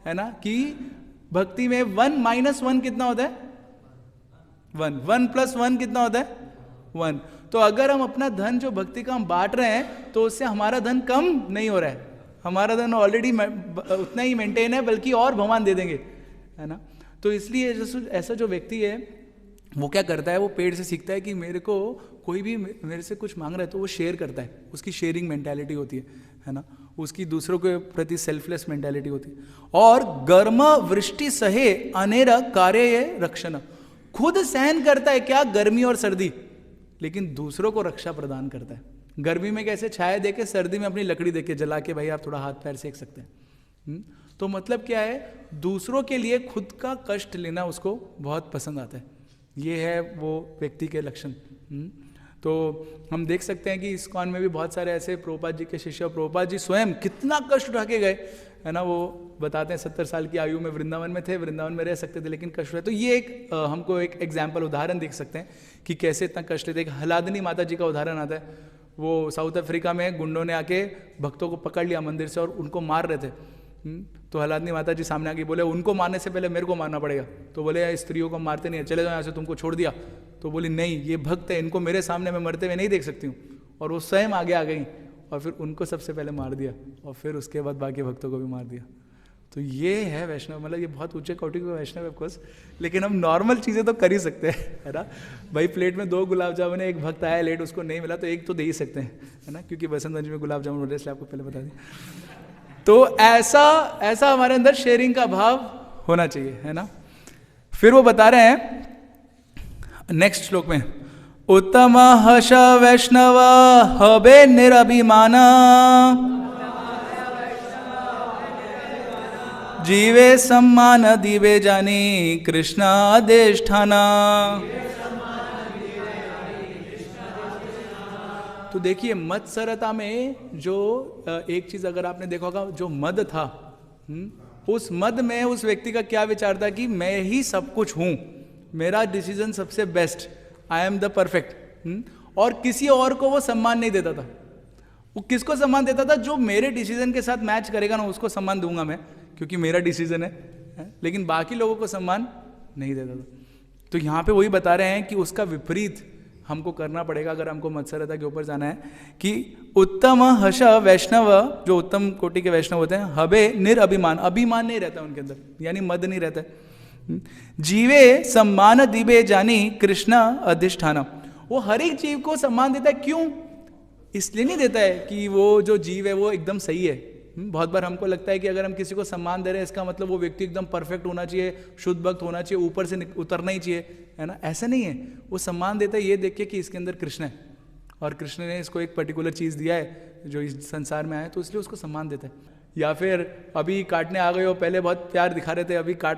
है ना, कि भक्ति में 1 - 1 कितना होता है, 1, 1 + 1 कितना होता है, 1। तो अगर हम अपना धन जो भक्ति का हम बांट रहे हैं, तो उससे हमारा धन कम नहीं हो रहा है, हमारा धन ऑलरेडी उतना ही मेंटेन है, बल्कि और भगवान दे देंगे, है ना। तो इसलिए ऐसा जो व्यक्ति है वो क्या करता है, वो पेड़ से सीखता है कि मेरे को कोई भी मेरे से कुछ मांग रहा है तो वो शेयर करता है, उसकी शेयरिंग मेंटालिटी होती है ना, उसकी दूसरों के प्रति सेल्फलेस मेंटालिटी होती है। और गर्म वृष्टि सहे अनेर कार्य रक्षण, खुद सहन करता है क्या, गर्मी और सर्दी, लेकिन दूसरों को रक्षा प्रदान करता है। गर्मी में कैसे छाया देके, सर्दी में अपनी लकड़ी देके जला के भाई आप थोड़ा हाथ पैर सेक सकते हैं। तो मतलब क्या है, दूसरों के लिए खुद का कष्ट लेना उसको बहुत पसंद आता है। ये है वो व्यक्ति के लक्षण। तो हम देख सकते हैं कि इस्कॉन में भी बहुत सारे ऐसे प्रभुपाद जी के शिष्य, प्रभुपाद जी स्वयं कितना कष्ट उठा के गए, है ना। वो बताते हैं 70 साल की आयु में वृंदावन में थे, वृंदावन में रह सकते थे, लेकिन कष्ट हुआ। तो ये एक हमको एक एग्जाम्पल, उदाहरण देख सकते हैं कि कैसे इतना कष्ट लेते। एक हलादनी माता जी का उदाहरण आता है। वो साउथ अफ्रीका में गुंडों ने आके भक्तों को पकड़ लिया मंदिर से और उनको मार रहे थे। तो हलादनी माता जी सामने आके बोले, उनको मारने से पहले मेरे को मारना पड़ेगा। तो बोले, स्त्रियों को मारते नहीं है, चले जाओ यहाँ से, तुमको छोड़ दिया। तो बोली, नहीं, ये भक्त है, इनको मेरे सामने मैं मरते हुए नहीं देख सकती हूँ। और वो स्वयं आगे आ गई और फिर उनको सबसे पहले मार दिया और फिर उसके बाद बाकी भक्तों को भी मार दिया। तो ये है वैष्णव, मतलब ये बहुत ऊंचे कोटि का वैष्णव है ऑफकोर्स, लेकिन हम नॉर्मल चीज़ें तो कर ही सकते हैं, है ना। भाई प्लेट में 2 गुलाब जामुन है, एक भक्त आया लेट, उसको नहीं मिला, तो एक तो दे ही सकते हैं, है ना, क्योंकि बसंत पंचमी में गुलाब जामुन हो रहे, इसलिए आपको पहले बता दिया। तो ऐसा हमारे अंदर शेयरिंग का भाव होना चाहिए, है ना। फिर वो बता रहे हैं नेक्स्ट श्लोक में, उत्तम हर्ष वैष्णव हबे निरभिमाना जीवे सम्मान दिवे जानी कृष्ण अधिष्ठाना। तो देखिए मत्सरता में जो एक चीज अगर आपने देखा होगा, जो मद था, उस मद में उस व्यक्ति का क्या विचार था कि मैं ही सब कुछ हूं, मेरा डिसीजन सबसे best, I am the perfect, और किसी और को वो सम्मान नहीं देता था। वो किसको सम्मान देता था, जो मेरे डिसीजन के साथ मैच करेगा ना, उसको सम्मान दूंगा मैं, क्योंकि मेरा डिसीजन है, लेकिन बाकी लोगों को सम्मान नहीं देता था। तो यहाँ पे वही बता रहे हैं कि उसका विपरीत हमको करना पड़ेगा अगर हमको मत्सरता के ऊपर जाना है, कि उत्तम हर्ष वैष्णव, जो उत्तम कोटि के वैष्णव होते हैं, हबे निरअभिमान, अभिमान नहीं रहता उनके अंदर, यानी मद नहीं रहता है। जीवे सम्मान दिवे जानी कृष्ण अधिष्ठान, वो हर एक जीव को सम्मान देता है। क्यों? इसलिए नहीं देता है कि वो जो जीव है वो एकदम सही है। बहुत बार हमको लगता है कि अगर हम किसी को सम्मान दे रहे हैं, इसका मतलब वो व्यक्ति एकदम परफेक्ट होना चाहिए, शुद्ध भक्त होना चाहिए, ऊपर से उतरना ही चाहिए, है ना। ऐसा नहीं है। वो सम्मान देता है ये देख के कि इसके अंदर कृष्ण है और कृष्ण ने इसको एक पर्टिकुलर चीज़ दिया है जो इस संसार में आया, तो इसलिए उसको सम्मान देता है। या फिर अभी काटने आ गए हो, पहले बहुत प्यार दिखा रहे थे, अभी काट